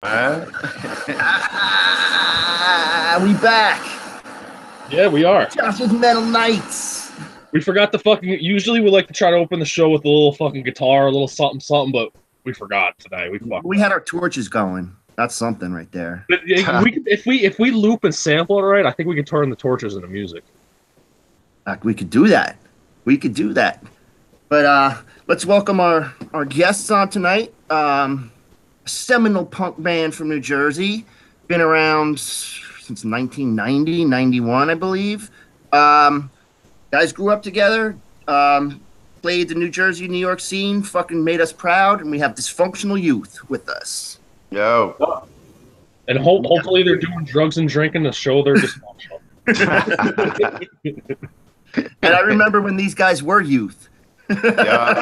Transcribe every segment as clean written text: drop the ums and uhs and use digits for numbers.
We back. Yeah, we are. Josh's Metal Nights. We forgot the fucking. Usually, we like to try to open the show with a little fucking guitar, a little something, something, but we forgot today. We had our torches going. That's something right there. But if we loop and sample it right, I think we could turn the torches into music. We could do that. We could do that. But let's welcome our guests on tonight. A seminal punk band from New Jersey. Been around since 1990, 91, I believe. Guys grew up together. Played the New Jersey, New York scene. Fucking made us proud. And we have Dysfunctional Youth with us. Yo. And hopefully they're doing drugs and drinking to show they're dysfunctional. And I remember when these guys were youth. Yeah.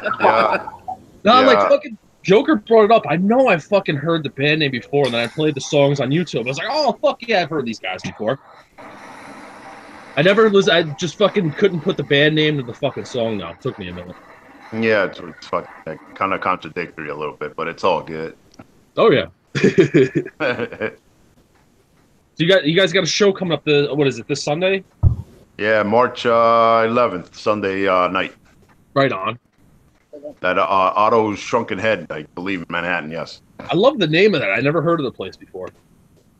Like fucking Joker brought it up. I know I fucking heard the band name before, and then I played the songs on YouTube. I was like, oh fuck yeah, I've heard these guys before. I just fucking couldn't put the band name to the fucking song now. It took me a minute. Yeah, it's fucking kind of contradictory a little bit, but it's all good. Oh yeah. So you guys got a show coming up this Sunday? Yeah, March 11th, Sunday night. Right on. That Otto's Shrunken Head, I believe, in Manhattan, yes. I love the name of that. I never heard of the place before.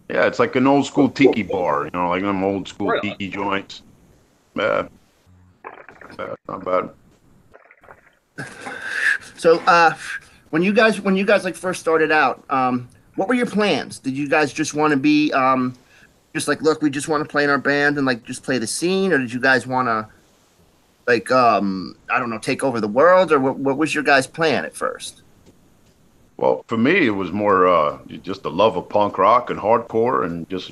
Yeah, it's like an old school tiki bar, like them old school tiki joints. Not bad. So, when you guys like first started out, what were your plans? Did you guys just want to be just like, look, we just want to play in our band and like just play the scene, or did you guys want to like I don't know, take over the world, or what was your guys' plan at first? Well, for me, it was more just a love of punk rock and hardcore, and just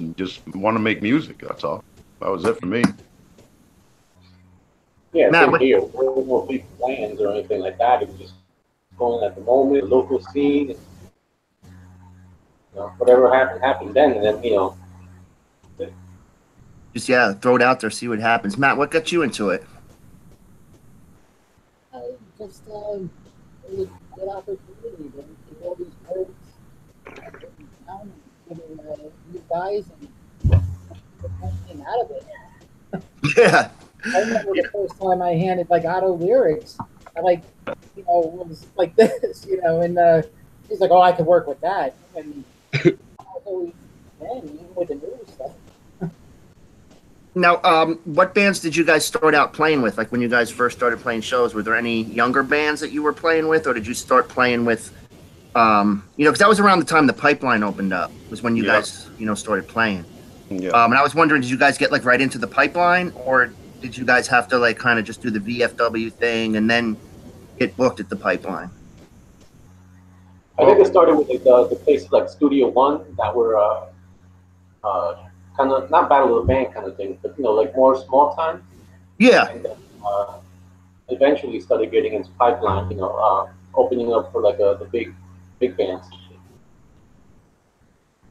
want to make music. That's all. That was it for me. Yeah, Matt, same here. There were no big plans or anything like that. It was just going at the moment, the local scene. Whatever happened then, and then just throw it out there, see what happens. Matt, what got you into it? Just it was a good opportunity to see all these birds down and you guys and get out of it. Yeah. I remember the first time I handed like Otto lyrics, I was like this, and he's like, oh, I could work with that. And I was always even with the new stuff. Now, what bands did you guys start out playing with? Like when you guys first started playing shows, were there any younger bands that you were playing with, or did you start playing with, because that was around the time the Pipeline opened up, was when you guys, started playing. Yeah. And I was wondering, did you guys get like right into the Pipeline, or did you guys have to like kind of just do the VFW thing and then get booked at the Pipeline? I think it started with the places like Studio One that were kind of not battle of the band kind of thing, but like more small time. Yeah. And then, eventually started getting into Pipeline, opening up for like the big bands.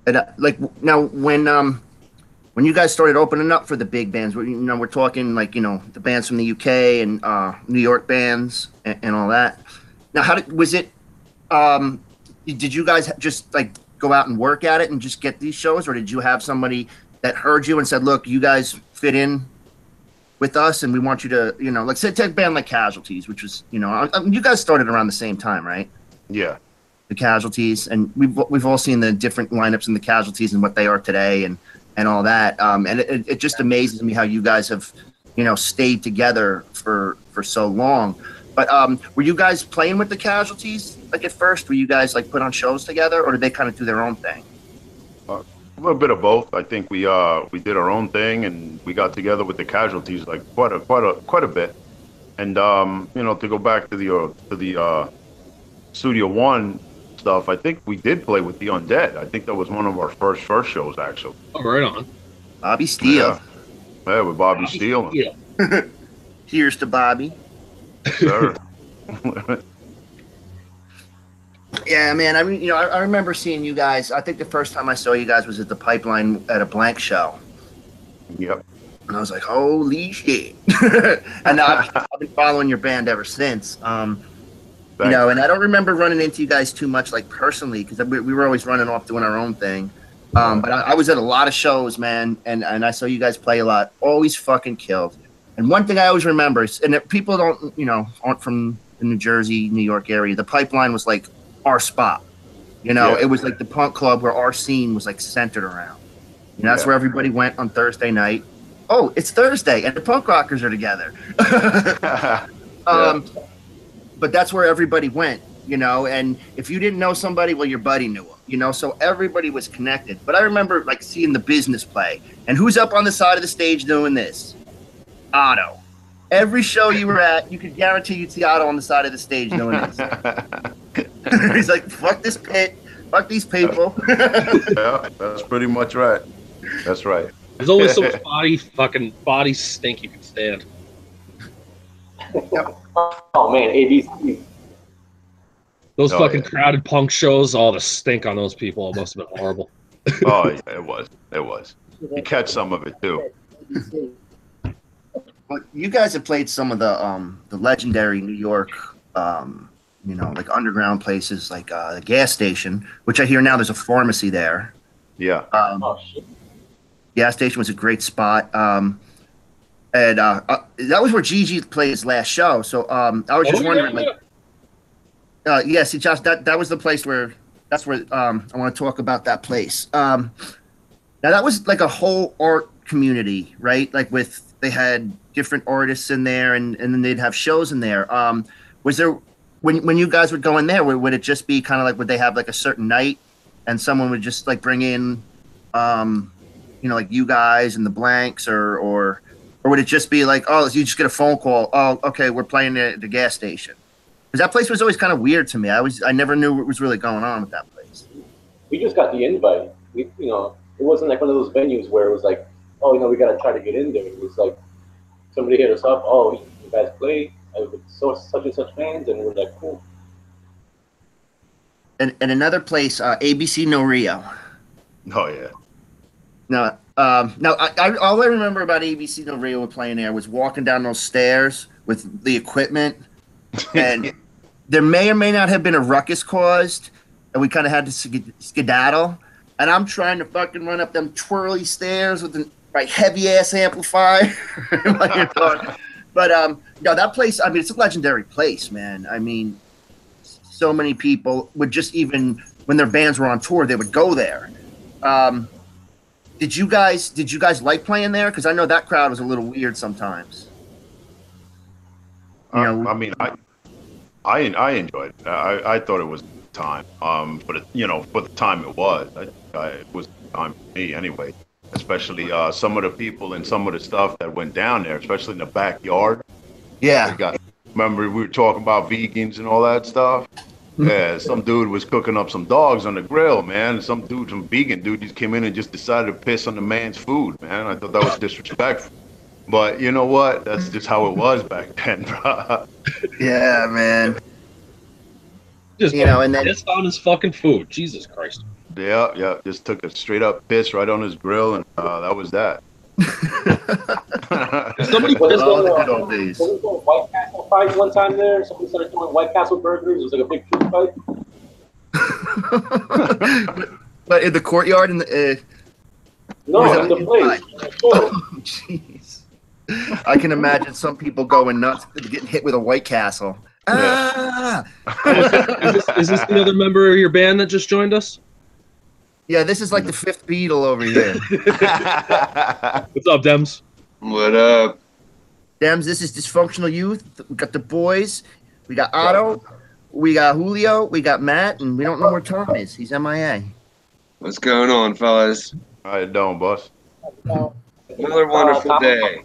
And now when you guys started opening up for the big bands, we're talking like the bands from the UK and New York bands and all that. Now, did you guys just like go out and work at it and just get these shows, or did you have somebody that heard you and said, look, you guys fit in with us and we want you to, like say take a band like Casualties, which was, you guys started around the same time, right? Yeah. The Casualties, and we've all seen the different lineups in the Casualties and what they are today and all that. And it just amazes me how you guys have, stayed together for so long. But were you guys playing with the Casualties like at first? Were you guys like put on shows together, or did they kind of do their own thing? A little bit of both. I think we did our own thing, and we got together with the Casualties like quite a bit. And to go back to the Studio One stuff, I think we did play with the Undead. I think that was one of our first shows actually. Oh, right on. Bobby Steele. Yeah, with Bobby Steele. Cheers to Bobby. Sure. Yeah, man. I mean, I remember seeing you guys. I think the first time I saw you guys was at the Pipeline at a Blank show. Yep. And I was like, holy shit. And I've been following your band ever since. But You know, and I don't remember running into you guys too much, like personally, because we were always running off doing our own thing. But I was at a lot of shows, man, and I saw you guys play a lot. Always fucking killed. And one thing I always remember is, and if people don't, you know, aren't from the New Jersey, New York area, the Pipeline was like our spot. You know, it was like the punk club where our scene was like centered around. You know, that's where everybody went on Thursday night. Oh, it's Thursday, and the punk rockers are together. But that's where everybody went, you know, and if you didn't know somebody, well, your buddy knew them, you know, so everybody was connected. But I remember, like, seeing the business play, and who's up on the side of the stage doing this? Otto. Every show you were at, you could guarantee you'd see Otto on the side of the stage doing this. He's like, fuck this pit, fuck these people. Yeah, that's pretty much right. That's right. There's only so much body stink you can stand. Oh man, ABC. Those fucking crowded punk shows, all the stink on those people, it must have been horrible. Oh yeah, it was. It was. You catch some of it too. Well, you guys have played some of the legendary New York, you know, like underground places, like the gas station, which I hear now there's a pharmacy there. Yeah. Gas station was a great spot. And that was where Gigi played his last show. So I was just wondering, see, Josh, that was the place where I want to talk about that place. Now that was like a whole art community, right? Like they had different artists in there, and then they'd have shows in there. Was there when you guys would go in there, would it just be kind of like, would they have like a certain night, and someone would just like bring in, you know, like you guys and the Blanks, or would it just be like, oh, you just get a phone call? Oh, okay, we're playing at the gas station. Because that place was always kind of weird to me. I never knew what was really going on with that place. We just got the invite. You know, it wasn't like one of those venues where it was like, oh, you know, we got to try to get in there. It was like somebody hit us up. Oh, you guys play with such and such bands, and we're like, cool. And another place, ABC No Rio. Oh yeah. No. All I remember about ABC No Rio playing there was walking down those stairs with the equipment, and there may or may not have been a ruckus caused, and we kind of had to skedaddle. And I'm trying to fucking run up them twirly stairs with the heavy ass amplifier. But no, that place. I mean, it's a legendary place, man. I mean, so many people would just, even when their bands were on tour, they would go there. Did you guys like playing there? Because I know that crowd was a little weird sometimes. I mean, I enjoyed it. I thought it was time. But for the time it was time for me anyway. Especially some of the people and some of the stuff that went down there, especially in the backyard. Yeah. Remember we were talking about vegans and all that stuff. Yeah, some dude was cooking up some dogs on the grill, man. Some vegan dude just came in and just decided to piss on the man's food, man. I thought that was disrespectful. But you know what? That's just how it was back then, bro. Yeah, man. Just, you know, and then pissed on his fucking food. Jesus Christ. Yeah. Just took a straight up piss right on his grill, and that was that. Somebody pissed on the good old days. White Castle fight one time there. Somebody started doing White Castle burgers. It was like a big food fight. But in the courtyard, in the no, in the place. Oh, jeez. I can imagine some people going nuts, getting hit with a White Castle. Yeah. Is this the other member of your band that just joined us? Yeah, this is like the fifth Beatle over here. What's up, Dems? What up? Dems, this is Dysfunctional Youth. We got the boys. We got Otto. We got Julio. We got Matt. And we don't know where Tom is. He's MIA. What's going on, fellas? How you doing, boss? Another wonderful day.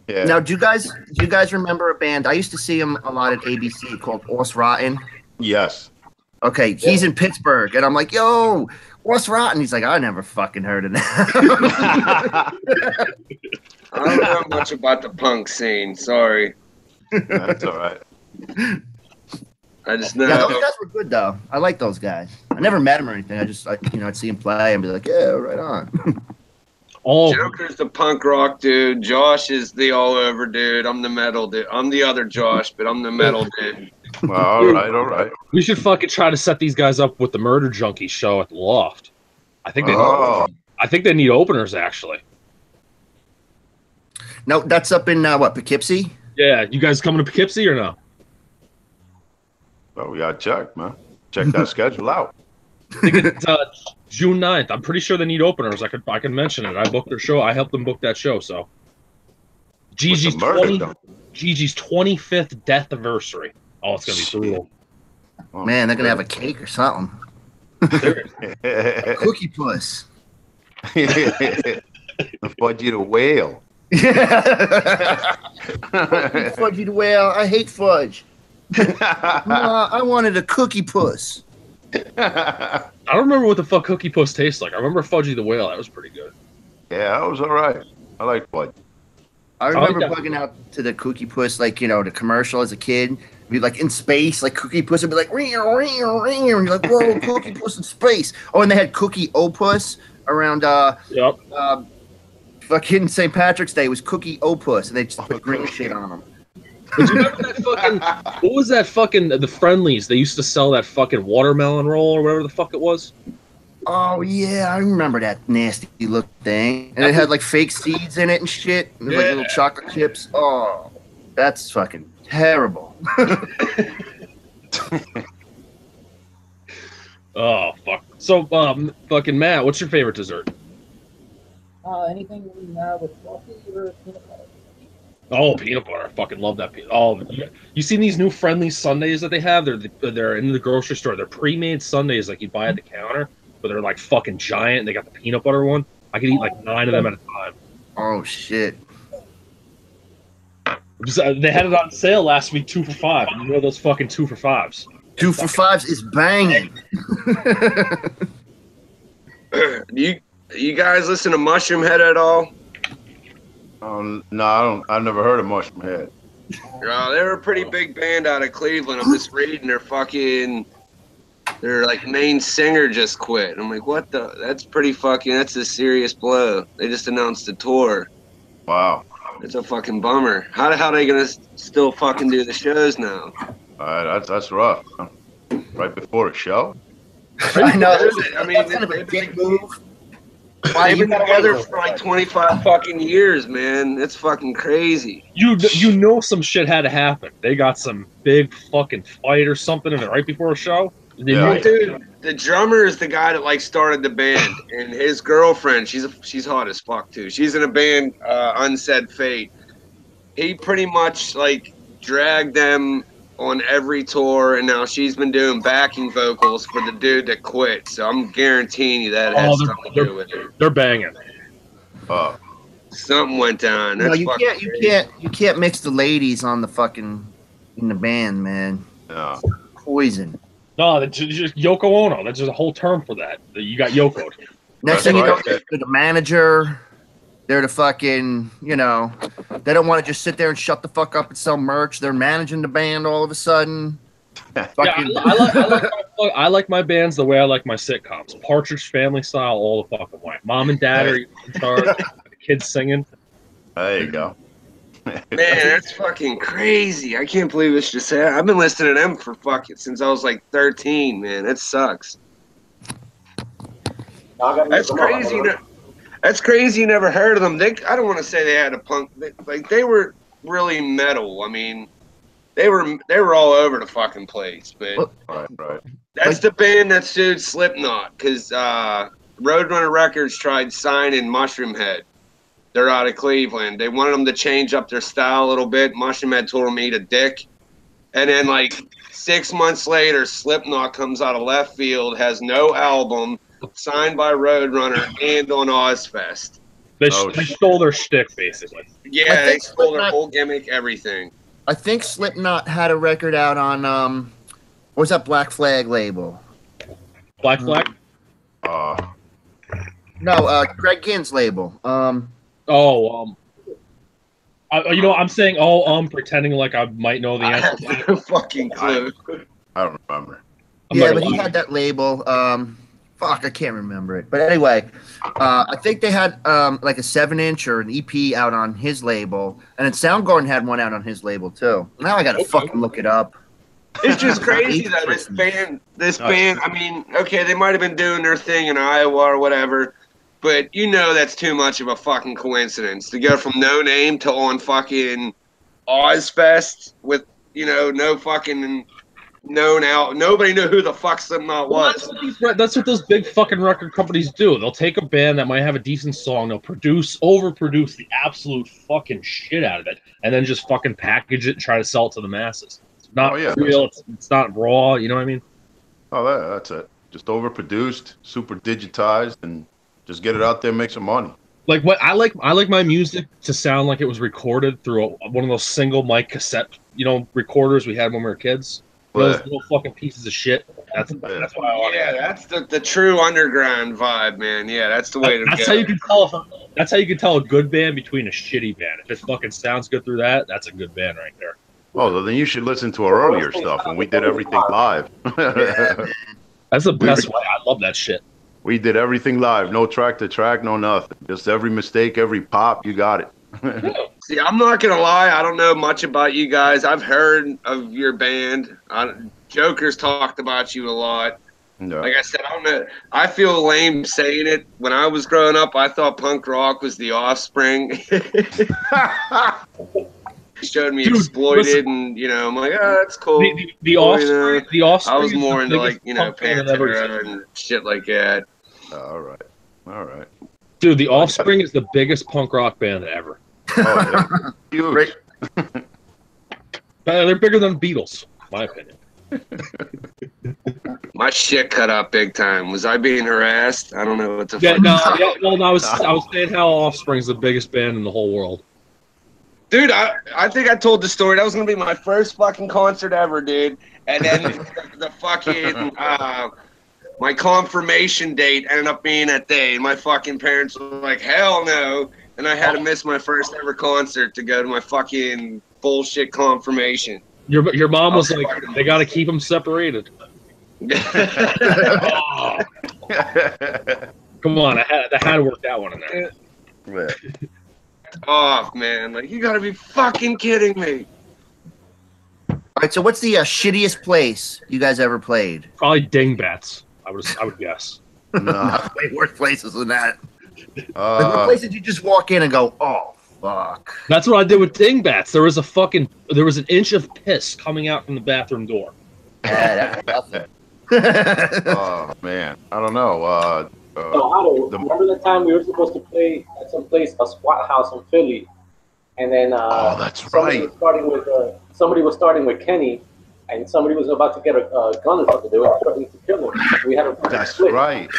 Yeah. Now, do you guys remember a band? I used to see him a lot at ABC called Os Rotten. Yes. Okay, he's in Pittsburgh, and I'm like, yo, what's rotten? He's like, I never fucking heard of that. I don't know much about the punk scene. Sorry. That's all right. I just know. Yeah, those guys were good, though. I like those guys. I never met him or anything. I'd see him play and be like, yeah, right on. Joker's the punk rock dude. Josh is the all over dude. I'm the metal dude. I'm the other Josh, but I'm the metal dude. Well, all right, all right. We should fucking try to set these guys up with the Murder Junkie show at the Loft. I think they need openers actually. No, that's up in what, Poughkeepsie? Yeah, you guys coming to Poughkeepsie or no? Oh, we gotta check, man. Check that schedule out. I think it's June 9th. I'm pretty sure they need openers. I can mention it. I booked their show. I helped them book that show. So Gigi's 25th death anniversary. Oh, it's gonna be brutal. Oh, Man, they're gonna have a cake or something. Cookie puss. The Fudgy the Whale. Fudgy the whale. I hate fudge. I wanted a cookie puss. I don't remember what the fuck Cookie Puss tastes like. I remember Fudgy the Whale. That was pretty good. Yeah, that was all right. I like Fudge. I remember bugging out to the Cookie Puss, like, you know, the commercial as a kid. Be like in space, like Cookie Puss would be like ring, ring, ring, and you're like, whoa, Cookie Puss in space. Oh, and they had Cookie Opus around fucking St. Patrick's Day. It was Cookie Opus, and they just put green shit on them. But you remember that fucking, what was that fucking, the Friendlies? They used to sell that fucking watermelon roll or whatever the fuck it was. Oh, yeah, I remember that nasty look thing. And it had like fake seeds in it and shit. And like little chocolate chips. Oh, that's fucking terrible. Oh, fuck. So, fucking Matt, what's your favorite dessert? Anything with coffee or peanut butter. Oh, peanut butter. I fucking love that peanut. Oh, you seen these new Friendly Sundays that they have? They're in the grocery store. They're pre-made Sundays like you buy at the counter, but they're like fucking giant. They got the peanut butter one. I could eat like 9 of them at a time. Oh, shit. They had it on sale last week, 2 for $5. You know those fucking 2 for $5s. 2 for $5s is banging. Do you guys listen to Mushroom Head at all? No, I don't. I've never heard of Mushroom Head. They were a pretty big band out of Cleveland. I'm just reading their like main singer just quit. I'm like, what the? That's a serious blow. They just announced a tour. Wow. It's a fucking bummer. How the hell are they gonna still fucking do the shows now? That's rough. Huh? Right before a show. I know. I mean, that's kind of a dick move. They've been together for like 25 fucking years, man. It's fucking crazy. You know some shit had to happen. They got some big fucking fight or something in it right before a show. Dude, the drummer is the guy that like started the band, and his girlfriend, she's hot as fuck too. She's in a band, Unsaid Fate. He pretty much like dragged them on every tour, and now she's been doing backing vocals for the dude that quit. So I'm guaranteeing you that has something to do with it. They're banging. Something went down. No, you can't mix the ladies on the fucking in the band, man. No. Poison. No, that's just Yoko Ono. That's just a whole term for that. You got Yoko'd. Next thing you know, they're the manager. They're the fucking, you know, they don't want to just sit there and shut the fuck up and sell merch. They're managing the band all of a sudden. I like my bands the way I like my sitcoms. Partridge Family style all the fucking way. Mom and dad are in charge, the kids singing. There you go. Man, that's fucking crazy. I can't believe it's just happened. I've been listening to them for fucking since I was like 13, man. That sucks. That's crazy. That's crazy. You never heard of them. I don't want to say they had a punk. They were really metal. I mean, they were all over the fucking place. But right. That's the band that sued Slipknot because Roadrunner Records tried signing Mushroom Head. They're out of Cleveland. They wanted them to change up their style a little bit. Mushroom Head told them to eat a dick. And then like 6 months later, Slipknot comes out of left field, has no album, signed by Roadrunner and on Ozfest. They stole their shtick, basically. Yeah, they stole their whole gimmick, everything. I think Slipknot had a record out on, what was that Black Flag label? Black Flag? No, Greg Ginn's label. I'm saying pretending like I might know the answer. I have no fucking clue. I don't remember. But he had that label. Fuck, I can't remember it. But anyway, I think they had like a 7-inch or an EP out on his label, and then Soundgarden had one out on his label too. Now I gotta fucking look it up. It's just crazy that this band, I mean, okay, they might have been doing their thing in Iowa or whatever, but that's too much of a fucking coincidence to go from No Name to on fucking Ozfest with, no fucking known out. Nobody knew who the fuck Slipknot was. That's what those big fucking record companies do. They'll take a band that might have a decent song, they'll overproduce the absolute fucking shit out of it, and then just fucking package it and try to sell it to the masses. It's not real. It's not raw. You know what I mean? Oh, that's it. Just overproduced, super digitized, and just get it out there, and make some money. Like what I like my music to sound like it was recorded through one of those single mic cassette, recorders we had when we were kids. Those little fucking pieces of shit. That's why I want. Yeah, that's the true underground vibe, man. Yeah, that's the way to go. How you can tell. That's how you can tell a good band between a shitty band. If it fucking sounds good through that, that's a good band right there. Oh, well, then you should listen to our earlier stuff when we did everything live. That's the best way. I love that shit. We did everything live, no track to track, no nothing. Just every mistake, every pop, you got it. See, I'm not gonna lie. I don't know much about you guys. I've heard of your band. Joker's talked about you a lot. No. Like I said, I don't know. I feel lame saying it. When I was growing up, I thought punk rock was The Offspring. Showed me Exploited, and I'm like, oh, that's cool. The Offspring. The Offspring. I was more into Pantera and shit like that. All right. Dude, The Offspring is the biggest punk rock band ever. Oh, yeah. Huge. They're bigger than the Beatles, in my opinion. My shit cut out big time. Was I being harassed? I don't know what the fuck. I was saying how Offspring's the biggest band in the whole world. Dude, I think I told the story. That was going to be my first fucking concert ever, dude. And then the fucking, my confirmation date ended up being that day. And my fucking parents were like, hell no. And I had to miss my first ever concert to go to my fucking bullshit confirmation. Your mom was like, they got to keep them separated. Oh. Come on, I had to work that one in there. Off, man. Like, you gotta be fucking kidding me. All right, so what's the shittiest place you guys ever played? Probably Dingbats. I would guess. No, way worse places than that. Like, what place did you just walk in and go, oh fuck? That's what I did with Dingbats. There was an inch of piss coming out from the bathroom door. Yeah, that's nothing. Oh man, I don't know. Remember the time we were supposed to play at some place, a squat house in Philly, and then that's right. Somebody was starting with Kenny, and somebody was about to get a gun or something. They were threatening to kill him. We had That's right.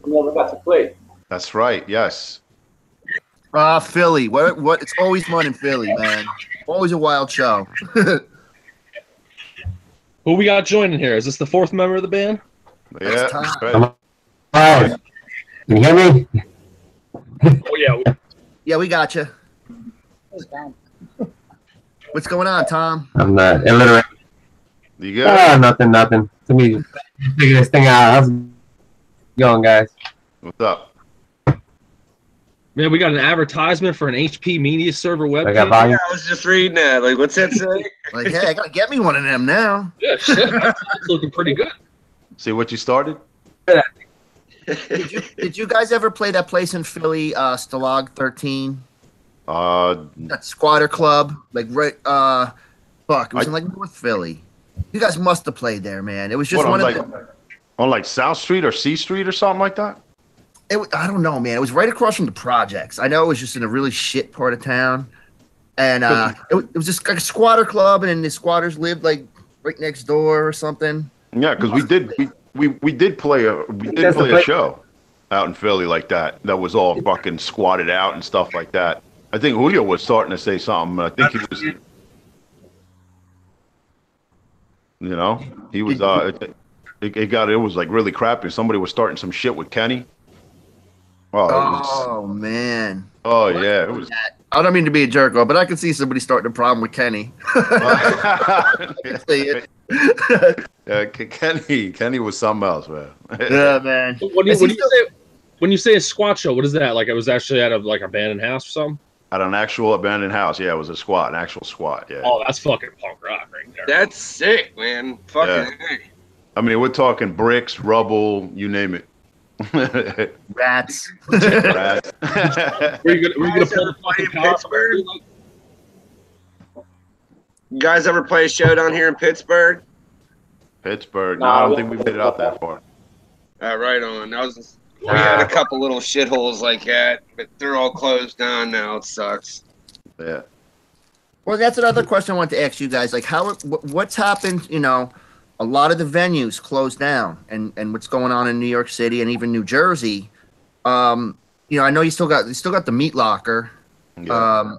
We never got to play. That's right. Yes. Philly. What? It's always fun in Philly, man. Always a wild show. Who we got joining here? Is this the fourth member of the band? Yeah. Right. Can you hear me? Oh yeah. Yeah, we got you. What's going on, Tom? I'm not illiterate. You good? Nothing. Let me figure this thing out. How's it going, guys? What's up? Man, we got an advertisement for an HP media server webpage. I was just reading that. Like, what's that say? Like, hey, I gotta get me one of them now. Yeah, shit. It's looking pretty good. See what you started? Did you guys ever play that place in Philly, Stalag 13? That squatter club, like right. Fuck, it was in like North Philly. You guys must have played there, man. It was just on like South Street or C Street or something like that. I don't know, man. It was right across from the projects. I know it was just in a really shit part of town, and it was just like a squatter club, and then the squatters lived like right next door or something. Yeah, because we did play a show out in Philly like that. That was all fucking squatted out and stuff like that. I think Julio was starting to say something. I think he was. He was. It was like really crappy. Somebody was starting some shit with Kenny. Oh man. Oh yeah, it was. I don't mean to be a jerk, but I can see somebody starting a problem with Kenny. Yeah, Kenny was something else, man. Yeah, man. When you say a squat show, what is that? Like it was actually at a abandoned house or something? At an actual abandoned house. Yeah, it was a squat, an actual squat. Yeah. Oh, that's fucking punk rock right there. That's sick, man. Fucking Yeah. hey. I mean, we're talking bricks, rubble, you name it. Rats. Rats. Were you gonna Guys pull ever the fucking play in power? Pittsburgh? You guys ever play a show down here in Pittsburgh? Pittsburgh. No, I don't think we made it out that far. Right on. We had a couple little shitholes like that, but they're all closed down now. It sucks. Yeah. Well, that's another question I want to ask you guys. Like, what's happened? You know, a lot of the venues closed down, and what's going on in New York City and even New Jersey. You know, I know you still got the Meat Locker. Yeah.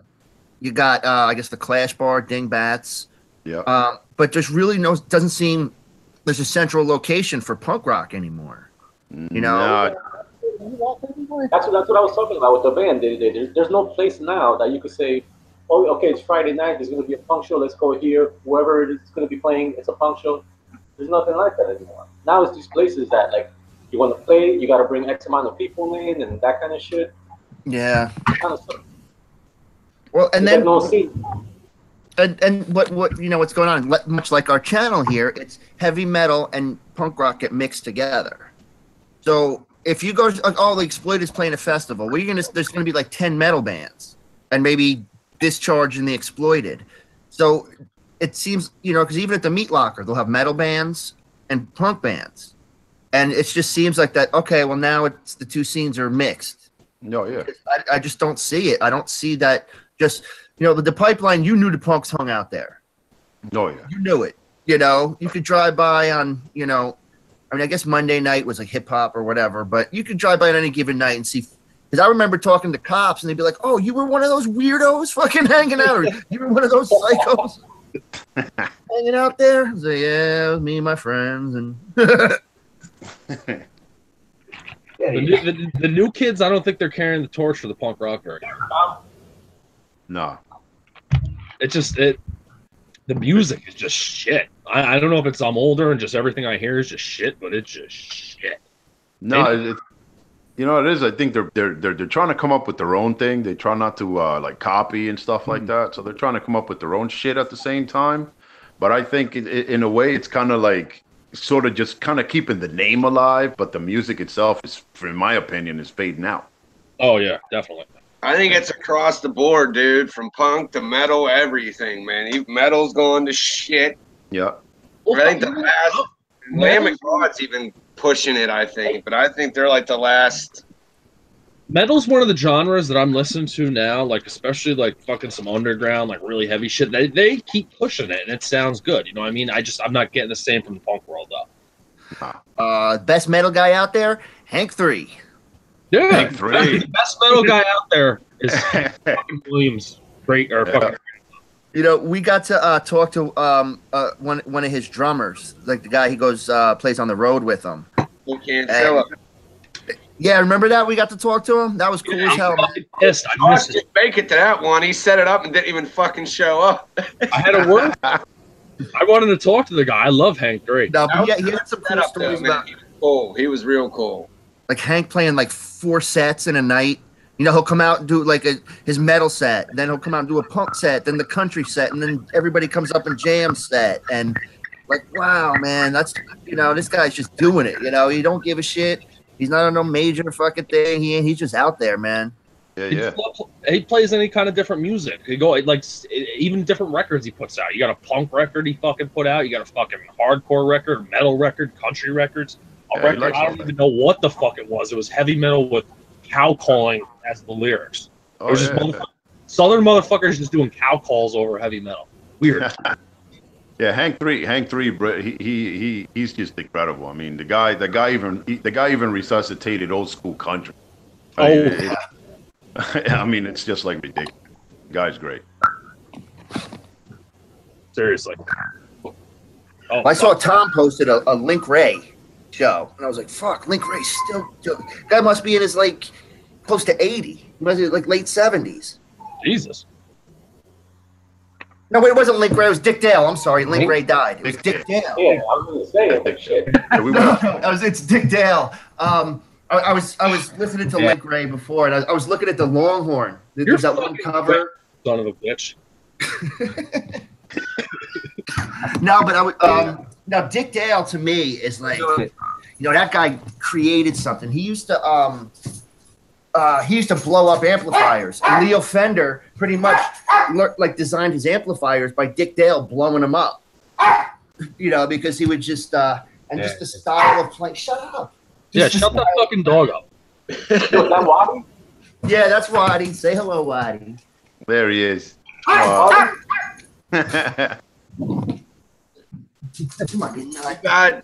You got I guess the Clash Bar, Dingbats. Yeah. But there's really doesn't seem there's a central location for punk rock anymore. You know. No, That's what I was talking about with the band. There's no place now that you could say, oh, okay, it's Friday night. There's going to be a punk show. Let's go here. Whoever it is going to be playing, it's a punk show. There's nothing like that anymore. Now it's these places that, like, you want to play, you got to bring X amount of people in and that kind of shit. Yeah. Kind of stuff. Well, and then no scene. and what you know what's going on? Much like our channel here, it's heavy metal and punk rock get mixed together. So if you go, all the Exploited's playing a festival, there's gonna be like 10 metal bands, and maybe Discharge and the Exploited. So it seems, you know, because even at the Meat Locker, they'll have metal bands and punk bands, and it just seems like that. Okay, well now it's the two scenes are mixed. no, yeah. I just don't see it. I don't see that. Just, you know, the Pipeline. You knew the punks hung out there. No, yeah. You knew it. You know, you could drive by on, you know, I mean, I guess Monday night was like hip hop or whatever, but you could drive by on any given night and see. Because I remember talking to cops and they'd be like, "Oh, you were one of those weirdos fucking hanging out, or you were one of those psychos hanging out there." I was like, "Yeah, it was me and my friends." And The new kids, I don't think they're carrying the torch for the punk rock very well. No. It's just the music is just shit. I don't know if it's I'm older and just everything I hear is just shit, but it's just shit. No, you know, it is. I think they're trying to come up with their own thing. They try not to like copy and stuff like that. So they're trying to come up with their own shit at the same time. But I think in a way, it's kind of like sort of just kind of keeping the name alive, but the music itself is, in my opinion, is fading out. Oh yeah, definitely. I think it's across the board, dude. From punk to metal, everything, man. Even metal's going to shit. Yeah. I think the last Lamb of God's even pushing it, I think. But I think they're like the last. Metal's one of the genres that I'm listening to now, like especially like fucking some underground, like really heavy shit. They keep pushing it and it sounds good. You know what I mean? I'm not getting the same from the punk world though. Best metal guy out there, Hank 3. Yeah, Hank 3. The best metal guy out there is fucking Williams. Great or fucking. You know, we got to talk to one of his drummers, like the guy he goes plays on the road with him. You can't sell it. Yeah, remember that? We got to talk to him. That was cool as hell. I'm fucking pissed. I I missed it. didn't make it to that one. He set it up and didn't even fucking show up. I had a word. I wanted to talk to the guy. I love Hank Drake. No, but yeah, he had some Set cool up though, stories man. about He was cool. He was real cool. like Hank playing like 4 sets in a night. You know, he'll come out and do like his metal set, then he'll come out and do a punk set, then the country set, and then everybody comes up and jam set. And like, wow, man, that's, you know, this guy's just doing it. You know, he don't give a shit. He's not on no major fucking thing. He's just out there, man. Yeah. He plays any kind of different music. He go like even different records he puts out. You got a punk record he fucking put out. You got a fucking hardcore record, metal record, country records. A record I don't even know what the fuck it was. It was heavy metal with cow calling as the lyrics. It was just Southern motherfuckers just doing cow calls over heavy metal. Weird. Yeah, Hank 3, bro, he's just incredible. I mean, the guy even resuscitated old school country. I mean, it's just like ridiculous. The guy's great. Seriously. Oh, I saw Tom posted a Link Ray show, and I was like, "Fuck, Link Ray's still guy must be in his like close to 80. He must be like late 70s." Jesus. No, wait, it wasn't Link Ray. It was Dick Dale. I'm sorry, Link Ray died. It was Dick Dale. Yeah, I was going to say it, but shit. It's Dick Dale. I was listening to Link Ray before, and I was looking at the Longhorn There's that one cover. Son of a bitch. No, but I would. Now Dick Dale to me is like, that guy created something. He used to blow up amplifiers, and Leo Fender pretty much designed his amplifiers by Dick Dale blowing them up. Because he would just just the style of playing. Shut up. Shut that fucking dog up. Was that Waddy? Yeah, that's Waddy. Say hello, Waddy. There he is. Got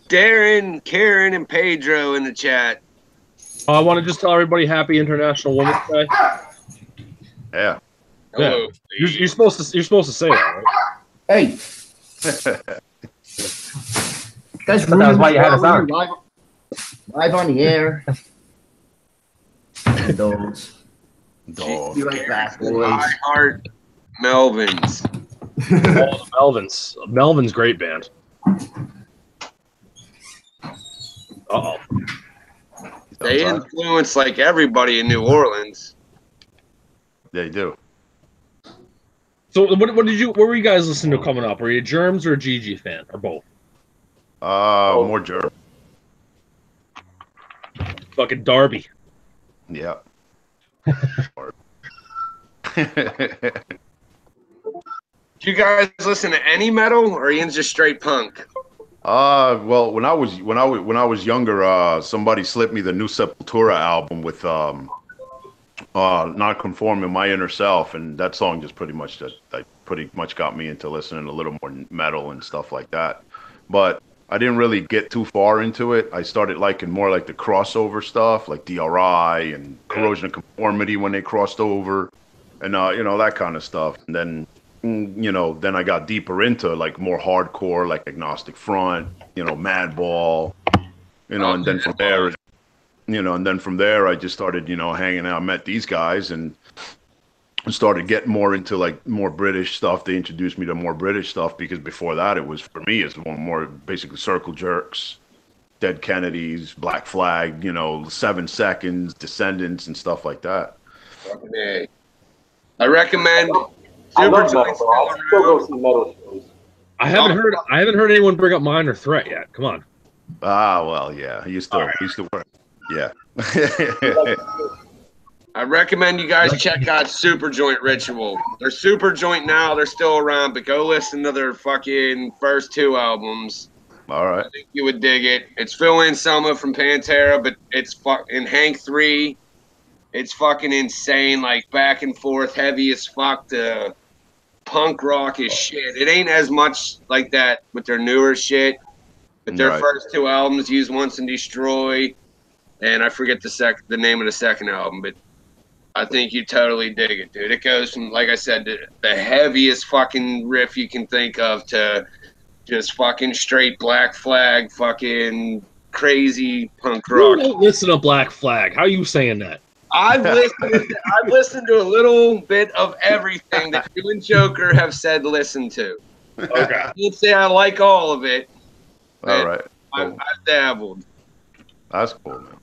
Darren, Karen, and Pedro in the chat. I want to just tell everybody Happy International Women's Day. Yeah. Hello. You're supposed to say that, right? Hey. Guys, But that was why you had us on. Live on the air. Those. Dog. You like that, boys. I heart Melvins. Melvin's great band. Uh-oh. They influence like everybody in New Orleans. They do. So what were you guys listening to coming up? Were you a Germs or a GG fan, or both? More German. Fucking Darby. Yeah. Do you guys listen to any metal, or are you just straight punk? Well, when I was younger, somebody slipped me the new Sepultura album with Non-Conforming My Inner Self, and that song just pretty much got me into listening a little more metal and stuff like that. But I didn't really get too far into it. I started liking more like the crossover stuff, like DRI and Corrosion of Conformity when they crossed over, and that kind of stuff. And then then I got deeper into like more hardcore, like Agnostic Front, Madball, and then from there, I just started, hanging out, met these guys, and started getting more into like more British stuff. They introduced me to more British stuff, because before that, it was, for me, it's more basically Circle Jerks, Dead Kennedys, Black Flag, 7 Seconds, Descendants, and stuff like that. Okay. I recommend. I love metal, bro. I'll still go see metal shows. I haven't heard anyone bring up Minor Threat yet. Come on. Well, yeah. He used to work. Yeah. I recommend you guys check out Super Joint Ritual. They're Super Joint now. They're still around, but go listen to their fucking first 2 albums. All right. I think you would dig it. It's Phil Anselmo from Pantera, but it's in Hank 3. It's fucking insane, like back and forth, heavy as fuck to punk rock as shit. It ain't as much like that with their newer shit, but their first 2 albums, Use Once and Destroy, and I forget the name of the second album, but I think you totally dig it, dude. It goes from, like I said, the heaviest fucking riff you can think of to just fucking straight Black Flag, fucking crazy punk rock. You don't listen to Black Flag. How are you saying that? I've listened to a little bit of everything that you and Joker have said listen to. Okay. I can't say I like all of it. All right. Cool. I've dabbled. That's cool, man.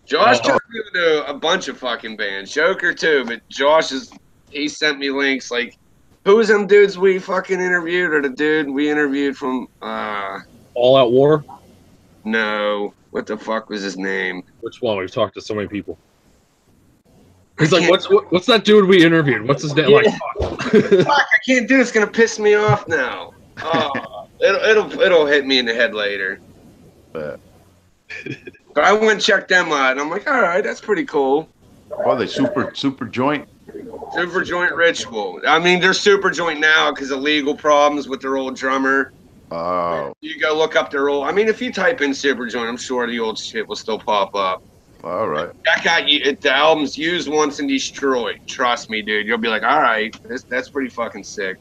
Josh took me to a bunch of fucking bands. Joker too, but he sent me links like, who was them dudes we fucking interviewed, or the dude we interviewed from All Out War? No. What the fuck was his name? Which one? We've talked to so many people. He's like, what's that dude we interviewed? What's his name? Yeah. Like, fuck, I can't do it. It's gonna piss me off now. Oh, it'll hit me in the head later. But I went and checked them out, and I'm like, all right, that's pretty cool. Oh, they super joint. Super Joint Ritual. I mean, they're Super Joint now because of legal problems with their old drummer. Oh. You go look up their old. I mean, if you type in Super Joint, I'm sure the old shit will still pop up. All right. That got you. The album's Used Once and Destroyed. Trust me, dude. You'll be like, all right, that's pretty fucking sick.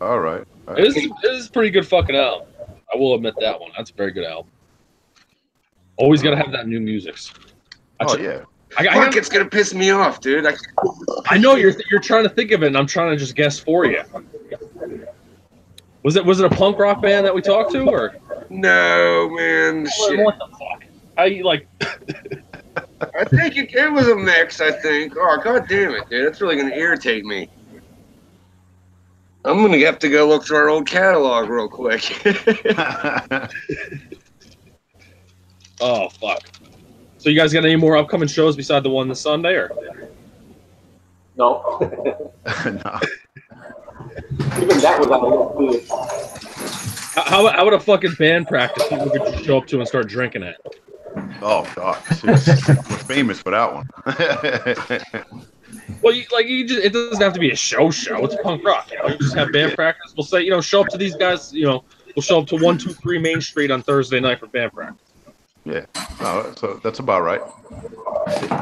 All right. This is a pretty good fucking album. I will admit that one. That's a very good album. Always gotta have that new music. Yeah. Fuck, it's gonna piss me off, dude. I know you're trying to think of it, and I'm trying to just guess for you. Was it a punk rock band that we talked to, or no, man? Shit. What the fuck? How you like? I think it was a mix, I think. Oh, god damn it, dude. That's really going to irritate me. I'm going to have to go look through our old catalog real quick. Oh, fuck. So you guys got any more upcoming shows beside the one this Sunday, or? No. No. Even that was out of little weird. How would a fucking band practice people could just show up to and start drinking it? Oh God, we're famous for that one. Well, it doesn't have to be a show. It's punk rock. You know, you just have band practice. We'll say, show up to these guys. We'll show up to 123 Main Street on Thursday night for band practice. Yeah, no, so that's about right.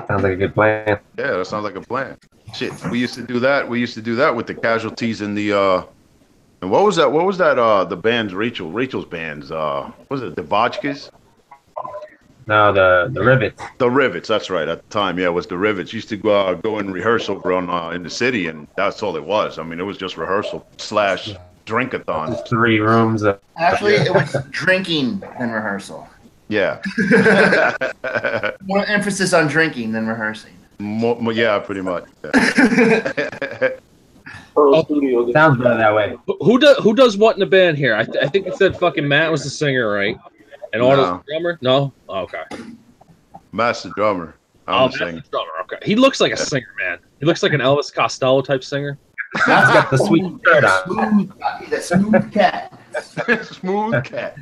Sounds like a good plan. Yeah, that sounds like a plan. Shit, we used to do that. We used to do that with the Casualties and the and what was that? What was that? The bands, Rachel's bands. Was it the Vodkas? No, the Rivets. The Rivets. That's right. At the time, yeah, it was the Rivets. Used to go and rehearse over on in the city, and that's all it was. I mean, it was just rehearsal / drink-a-thon. 3 rooms. Actually, it was drinking than rehearsal. Yeah. More emphasis on drinking than rehearsing. Yeah, pretty much. Yeah. Studio. Sounds better that way. Who does what in the band here? I think it said fucking Matt was the singer, right? And Otto's the drummer? No? Oh, okay. Matt's the drummer. I'm the singer. Matt's the drummer. Okay. He looks like a singer, man. He looks like an Elvis Costello type singer. Matt's got the sweet shirt on. He's a smooth cat. Smooth cat.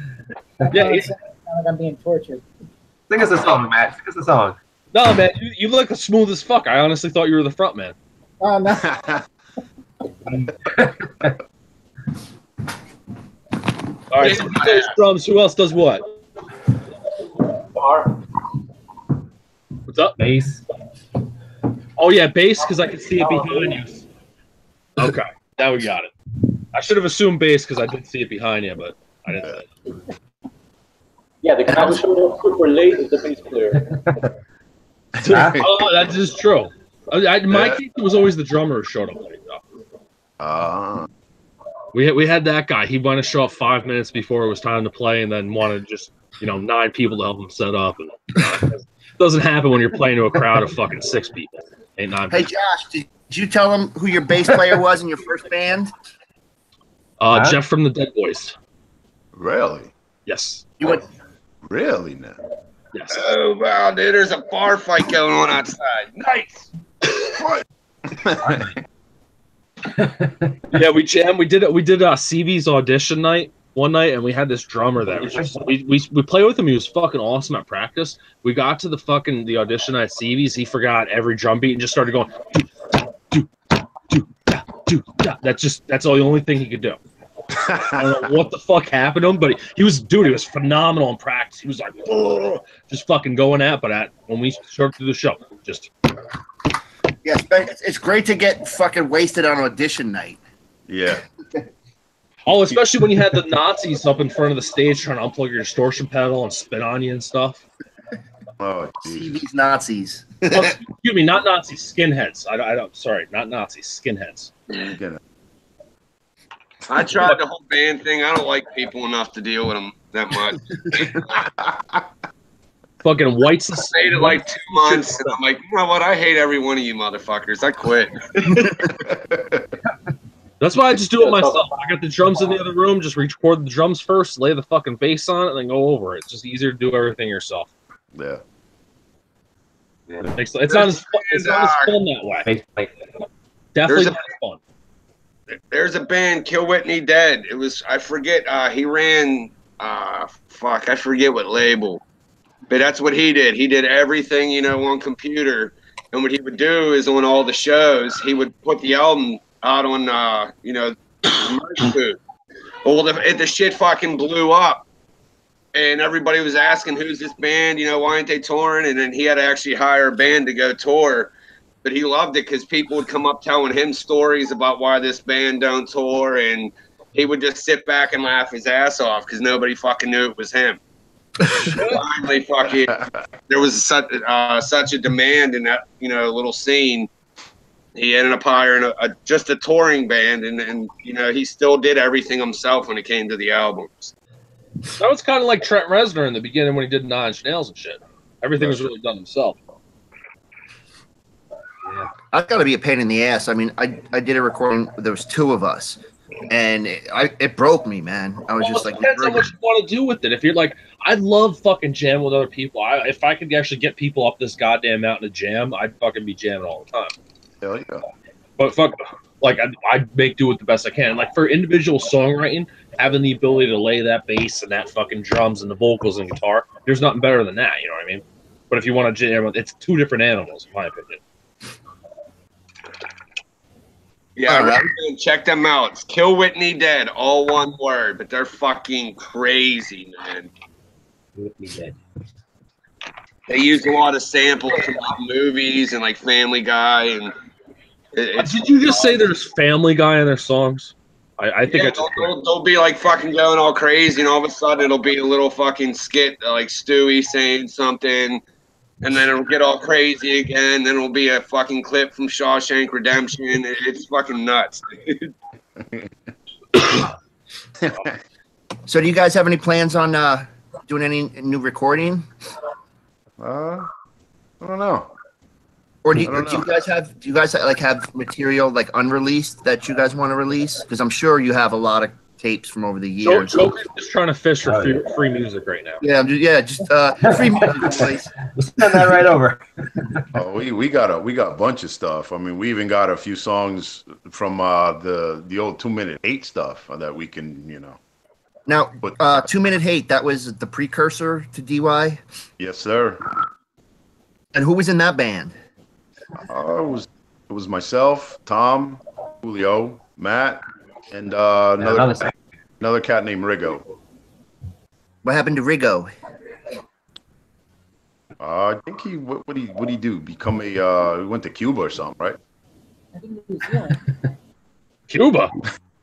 Yeah, It sounds like I'm being tortured. Sing us a song, Matt. Sing us a song. no, man, you look smooth as fuck. I honestly thought you were the front man. Oh, no. All right, so who plays drums? Who else does what? Bar. What's up? Bass. Oh yeah, bass, because I can see it behind you. Okay, now we got it. I should have assumed bass because I did see it behind you, but I didn't. Yeah, the guy who showed up super late is the bass player. Oh, that is true. In my case, it was always the drummer who showed up late, though. We had that guy. He wanted to show up 5 minutes before it was time to play, and then wanted just 9 people to help him set up. And it doesn't happen when you're playing to a crowd of fucking 6 people. Ain't 9 Hey, people. Josh, did you tell him who your bass player was in your first band? Jeff from the Dead Boys. Really? Yes. You went. Really now? Yes. Oh, wow, dude, there's a bar fight going on outside. Nice. Yeah, we jammed. We did CV's audition night one night, and we had this drummer that was just we played with him. He was fucking awesome at practice. We got to the audition at CV's. He forgot every drum beat and just started going. That's all the only thing he could do. I don't know what the fuck happened to him, but he was phenomenal in practice. He was like, just fucking going at, when we showed up to the show, just. Yes, it's great to get fucking wasted on audition night. Yeah. Oh, especially when you had the Nazis up in front of the stage trying to unplug your distortion pedal and spit on you and stuff. Oh, geez. CV's Nazis. Oh, excuse me, not Nazis, skinheads. I don't. Sorry, not Nazis, skinheads. I tried the whole band thing. I don't like people enough to deal with them that much. Fucking whites. I stayed it like 2 months, and I'm like, you know what? I hate every one of you motherfuckers. I quit. That's why I just do it myself. I got the drums in the other room. Just record the drums first, lay the fucking bass on it, and then go over it. It's just easier to do everything yourself. Yeah. It's not as fun that way. Definitely not as fun. There's a band, Kill Whitney Dead. It was, I forget, he ran, I forget what label. But that's what he did. He did everything, on computer. And what he would do is on all the shows, he would put the album out on, merch booth. Well, the shit fucking blew up. And everybody was asking, who's this band? Why aren't they touring? And then he had to actually hire a band to go tour. But he loved it because people would come up telling him stories about why this band don't tour. And he would just sit back and laugh his ass off because nobody fucking knew it was him. Finally, fucking, there was such a demand in that little scene. He ended up hiring just a touring band, and he still did everything himself when it came to the albums. That was kind of like Trent Reznor in the beginning when he did 9 Inch Nails and shit. Everything was really done himself. I've got to be a pain in the ass. I mean, I did a recording. There was two of us, and it broke me, man. I was just It like, depends on what you want to do with it. If you're like, I love fucking jamming with other people. If I could actually get people up this goddamn mountain to jam, I'd fucking be jamming all the time. Hell yeah. But fuck, like I make do with the best I can. Like for individual songwriting, having the ability to lay that bass and that fucking drums and the vocals and guitar, there's nothing better than that. You know what I mean? But if you want to jam, it's two different animals, in my opinion. Yeah, check them out. It's Kill Whitney Dead, all one word, but they're fucking crazy, man. Whitney Dead. They use a lot of samples from like movies and like Family Guy, and Did you just say there's Family Guy in their songs? I think they'll be like fucking going all crazy, and all of a sudden it'll be a little fucking skit like Stewie saying something, and then it'll get all crazy again. Then it'll be a fucking clip from Shawshank Redemption. It's fucking nuts. So, do you guys have any plans on doing any new recording? I don't know. Or do you guys have material like unreleased that you guys want to release? Because I'm sure you have a lot of tapes from over the years. Joker's just trying to fish for free music right now. Yeah, just free music, please. We'll send that right over. Oh, we got a bunch of stuff. I mean, we even got a few songs from the old 2 Minute Hate stuff that we can, Now, 2 Minute Hate, that was the precursor to DY? Yes, sir. And who was in that band? It was myself, Tom, Julio, Matt, and another cat named Rigo. What happened to Rigo? I think what did he do? Become he went to Cuba or something, right? I think New Zealand. Cuba?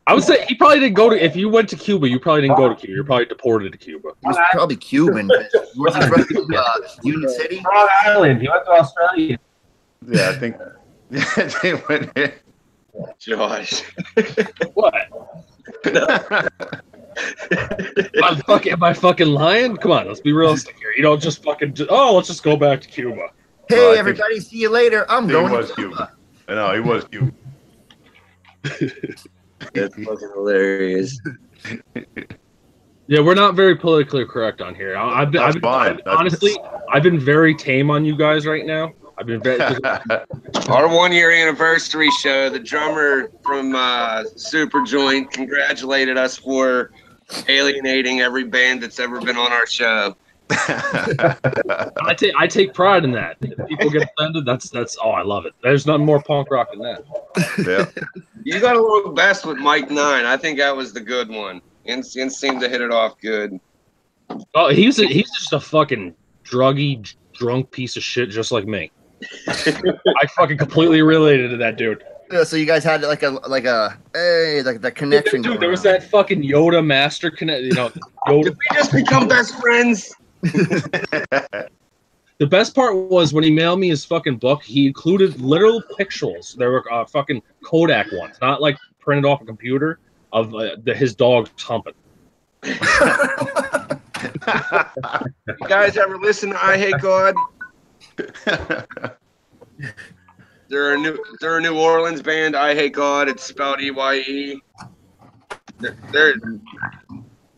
I would say he probably didn't go to. If you went to Cuba, you probably didn't go to Cuba. You're probably deported to Cuba. He was probably Cuban. Was he from Union City? Wrong island. He went to Australia. Yeah, I think they went there. Josh. What? Am I fucking lying? Come on, let's be realistic here. You don't just fucking. Let's just go back to Cuba. Hey, everybody, see you later. I'm going to Cuba. I know, he was Cuban. That's fucking hilarious. Yeah, we're not very politically correct on here. I've been very tame on you guys right now. I've been very. Our 1 year anniversary show, the drummer from Super Joint congratulated us for alienating every band that's ever been on our show. I take pride in that. If people get offended, that's I love it. There's nothing more punk rock than that. Yeah. You got along best with Mike 9. I think that was the good one. And seemed to hit it off good. Oh, he's just a fucking druggy, drunk piece of shit, just like me. I fucking completely related to that dude. Yeah, so you guys had like that connection. Dude, there was that fucking Yoda master connect. Yoda. Did we just become best friends? The best part was when he mailed me his fucking book. He included literal pictures. There were fucking Kodak ones, not like printed off a computer, of his dog humping. You guys ever listen to I Hate God? They're a New Orleans band. I Hate God. It's spelled EYE.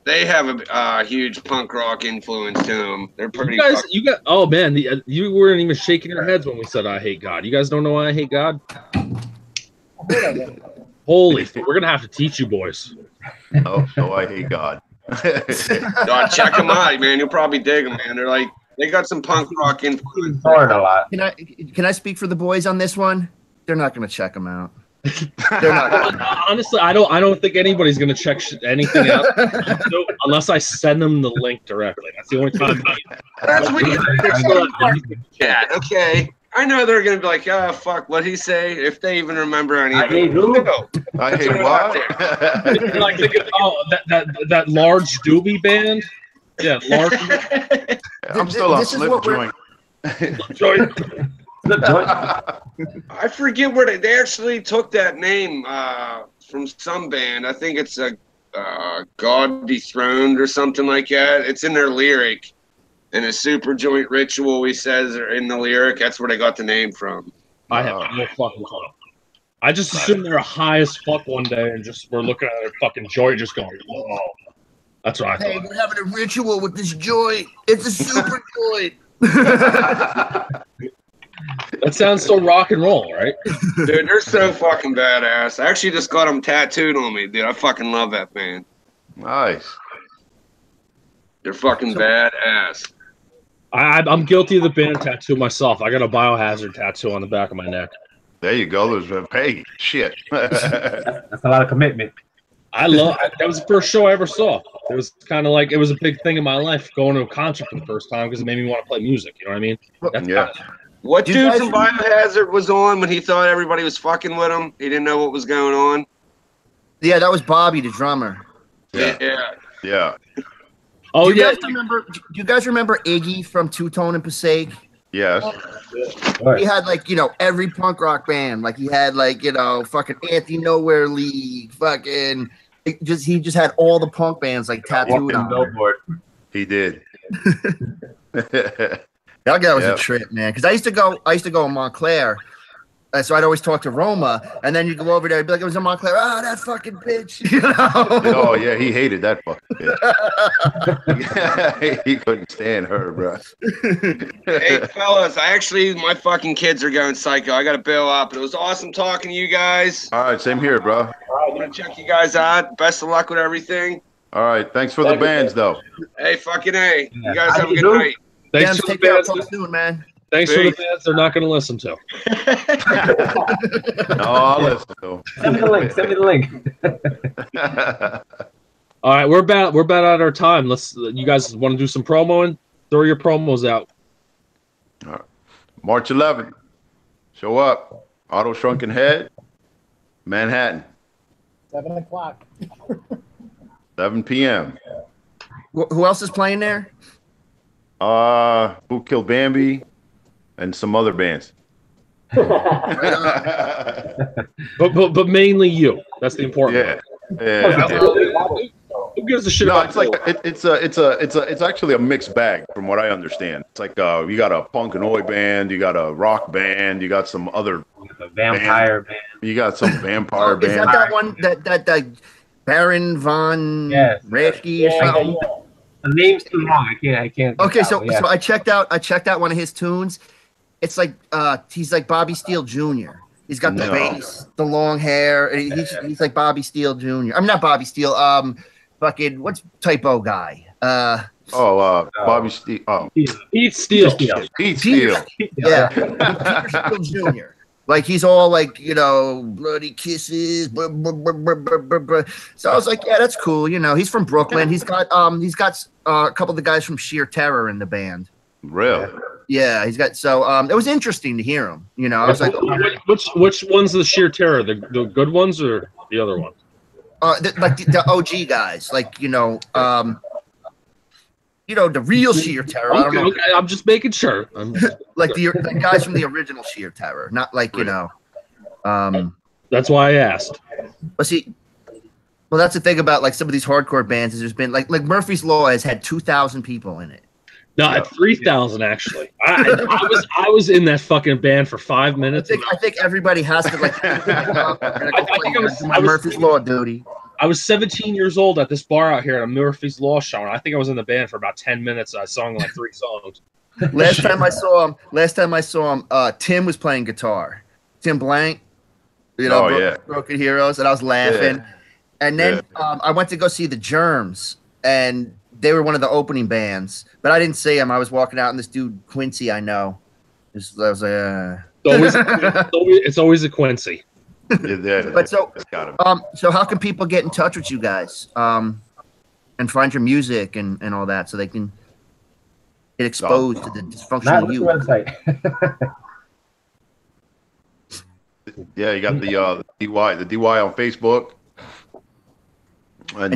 They have a huge punk rock influence to them. They're pretty. Oh man, you weren't even shaking your heads when we said I Hate God. You guys don't know I Hate God? Holy, we're gonna have to teach you boys. Oh, I Hate God. God, check them out, man. You'll probably dig them, man. They got some punk rock influence. A lot. Can I speak for the boys on this one? They're not gonna check them out. They're not. Honestly, I don't think anybody's gonna check anything out unless I send them the link directly. That's the only time. That's what you chat. Okay, I know they're gonna be like, fuck, what'd he say? If they even remember anything. I hate who? I hate what? Like thinking, that large doobie band. Yeah, large. I'm still on Slip Joint. I forget where they actually took that name from some band. I think it's a God Dethroned or something like that. It's in their lyric. And a Super Joint Ritual, he says, in the lyric. That's where they got the name from. I have no fucking clue. I just assumed they're high as fuck one day and just we're looking at a fucking joint just going, whoa. That's what I Hey, thought. we're having a ritual with this joint. It's a super joint. That sounds so rock and roll, right? Dude, they're so fucking badass. I actually just got them tattooed on me, dude. I fucking love that band. Nice. They're fucking badass. I'm guilty of the band tattoo myself. I got a Biohazard tattoo on the back of my neck. There you go. There's hey, shit. That's a lot of commitment. That was the first show I ever saw. It was kind of like it was a big thing in my life going to a concert for the first time because it made me want to play music. You know what I mean? That's Yeah. What You dude guys- from Biohazard was on when he thought everybody was fucking with him? He didn't know what was going on. Yeah, that was Bobby, the drummer. Yeah. Yeah. Oh do you yeah, guys remember? Do you guys remember Iggy from Two Tone and Passaic? Yes. He had like every punk rock band. Like he had like fucking Anti Nowhere League, fucking. He just had all the punk bands like tattooed on him. Billboard. He did. That guy was Yeah. a trip, man. Because I used to go in Montclair, so I'd always talk to Roma, and then you go over there, and be like, "It was in Montclair." Oh, that fucking bitch, Oh yeah, he hated that fucking bitch. He couldn't stand her, bro. Hey, fellas, my fucking kids are going psycho. I got to bail up. It was awesome talking to you guys. All right, same here, bro. I'm going to check you guys out. Best of luck with everything. All right, thanks for the bands, though. Hey, fucking A. You guys How have a you good doing? night. thanks Jams, for the take care. bands. Talk soon, man. Thanks for the bands. They're not going to listen to. No, I'll listen to Send me the link. Send me the link. him. All right, we're about out of our time. You guys want to do some promo and throw your promos out. March 11th. Show up. Auto Shrunken Head, Manhattan, 7:00. 7 p.m. Who else is playing there? Who Killed Bambi, and some other bands. But mainly you. That's the important Yeah. one. Yeah. Who gives a shit No, about it's like it's actually a mixed bag from what I understand. It's like you got a punk and oi band, you got a rock band, you got some other The vampire band. you got some vampire Is band. that one that Baron von Yes. Raschke or something? The name's too long. I can't. Okay, so yeah. so I checked out one of his tunes. It's like he's like Bobby Steele Jr. He's got the No. bass, the long hair. And he's like Bobby Steele Jr. I'm not Bobby Steele. Fucking what's typo guy? Bobby Steele. Oh, Pete Steele. Pete Steele. Yeah, Peter Steele Jr. Like he's all like bloody kisses. Blah, blah, blah, blah, blah, blah, blah. So I was like, yeah, that's cool. He's from Brooklyn. He's got a couple of the guys from Sheer Terror in the band. Really? Yeah, he's got it was interesting to hear him. I was like, Which one's the Sheer Terror? The good ones or the other ones? the OG guys, like the real Sheer Terror. I don't know, Okay, I'm just making sure. like the guys from the original Sheer Terror, not like That's why I asked. But see, well, that's the thing about like some of these hardcore bands is there's been like Murphy's Law has had 2,000 people in it. No, at 3,000 actually. I was in that fucking band for 5 minutes. I think everybody has to like. I was Murphy's Law duty. I was 17 years old at this bar out here at a Murphy's Law show, and I think I was in the band for about 10 minutes. I sung like 3 songs. Last time I saw him, Tim was playing guitar. Tim Blank, Broken Heroes, and I was laughing. Yeah. And then I went to go see the Germs, and they were one of the opening bands, but I didn't see them. I was walking out, and this dude Quincy, I know, I was like, it's always a Quincy. But so how can people get in touch with you guys, and find your music and all that, so they can get exposed to the dysfunctional youth? Website. Yeah, you got the DY on Facebook, and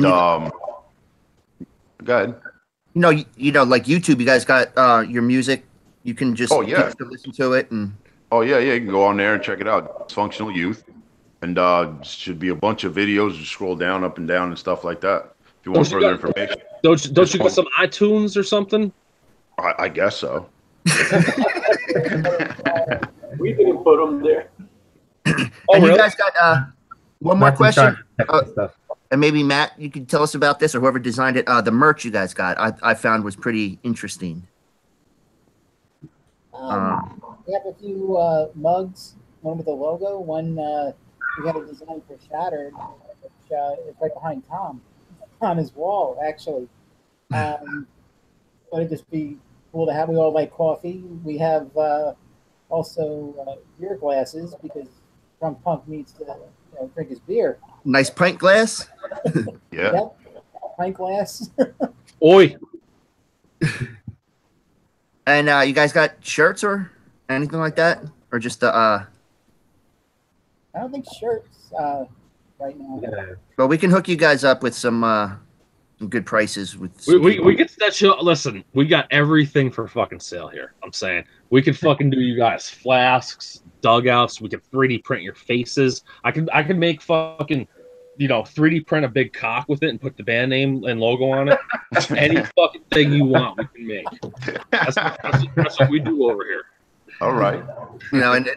go ahead. Like YouTube, you guys got your music. You can just listen to it and. Oh yeah, you can go on there and check it out. Dysfunctional Youth, and should be a bunch of videos. Just scroll down, up and down, and stuff like that. If you want further information. Don't you got some iTunes or something? I guess so. We didn't put them there. And really? you guys got one more Matt's in charge question. of technical stuff. And maybe Matt, you could tell us about this, or whoever designed it. The merch you guys got, I found was pretty interesting. We have a few mugs, one with a logo, one we had a design for Shattered, which is right behind Tom on his wall, actually. But it'd just be cool to have. We all like coffee. We have also beer glasses because drunk punk needs to drink his beer. Nice pint glass. Yeah. Yep, pint glass. Oi. And you guys got shirts or anything like that, or just I don't think shirts right now. Yeah. Well, we can hook you guys up with some good prices. With We get to that show. Listen, we got everything for fucking sale here. I'm saying we could fucking do you guys flasks, dugouts. We could 3D print your faces. I could make fucking 3D print a big cock with it and put the band name and logo on it. Any fucking thing you want, we can make. That's what we do over here. All right. And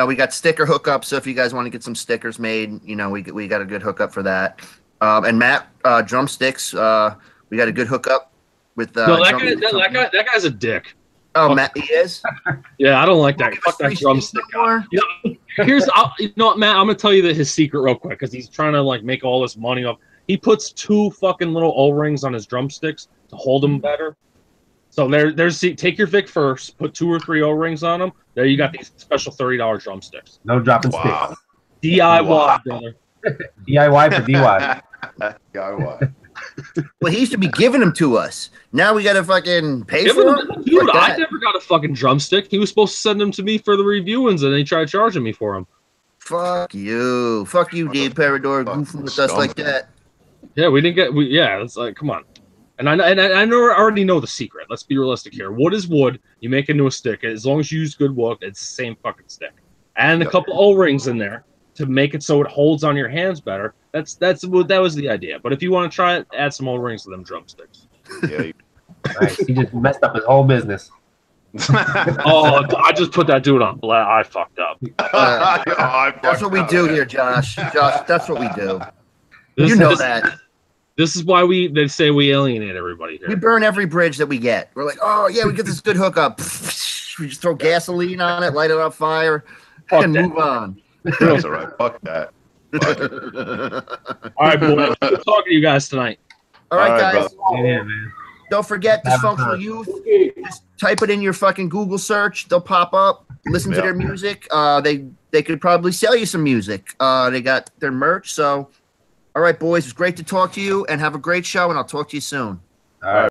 we got sticker hookups. So if you guys want to get some stickers made, we got a good hookup for that. And Matt, drumsticks. We got a good hookup with. No, that guy's a dick. Oh, Fuck. Matt, he is. Yeah, I don't like that. Fuck that drumstick guy. What, Matt? I'm gonna tell you his secret real quick because he's trying to make all this money up. He puts 2 fucking little O-rings on his drumsticks to hold them better. So take your Vic first, put 2 or 3 O-rings on them. There you got these special $30 drumsticks. No dropping Wow. sticks. DIY, brother. DIY for DY. DIY. Well, he used to be giving them to us. Now we got to fucking pay Dude, for them. I never got a fucking drumstick. He was supposed to send them to me for the reviewings, and they tried charging me for them. Fuck you, Dave Parador, goofing with us like that. Yeah, we didn't get. It's like, come on. And I already know the secret. Let's be realistic here. Wood is wood. You make into a stick. As long as you use good wood, it's the same fucking stick. And a couple O-rings in there to make it so it holds on your hands better. That was the idea. But if you want to try it, add some O-rings to them drumsticks. Yeah. Nice. He just messed up his whole business. Oh, I just put that dude on blast. I fucked up. That's what we do here, Josh. That's what we do. That. This is why they say we alienate everybody here. We burn every bridge that we get. We're like, oh yeah, we get this good hookup. We just throw gasoline on it, light it on fire, and move on. That's all right. Fuck that. All right, boys. Good talking to you guys tonight. All right, guys. Yeah, man. Don't forget Dysfunctional Youth. Just type it in your fucking Google search. They'll pop up. Listen to their music. They could probably sell you some music. They got their merch. So, all right, boys. It's great to talk to you, and have a great show. And I'll talk to you soon. All right.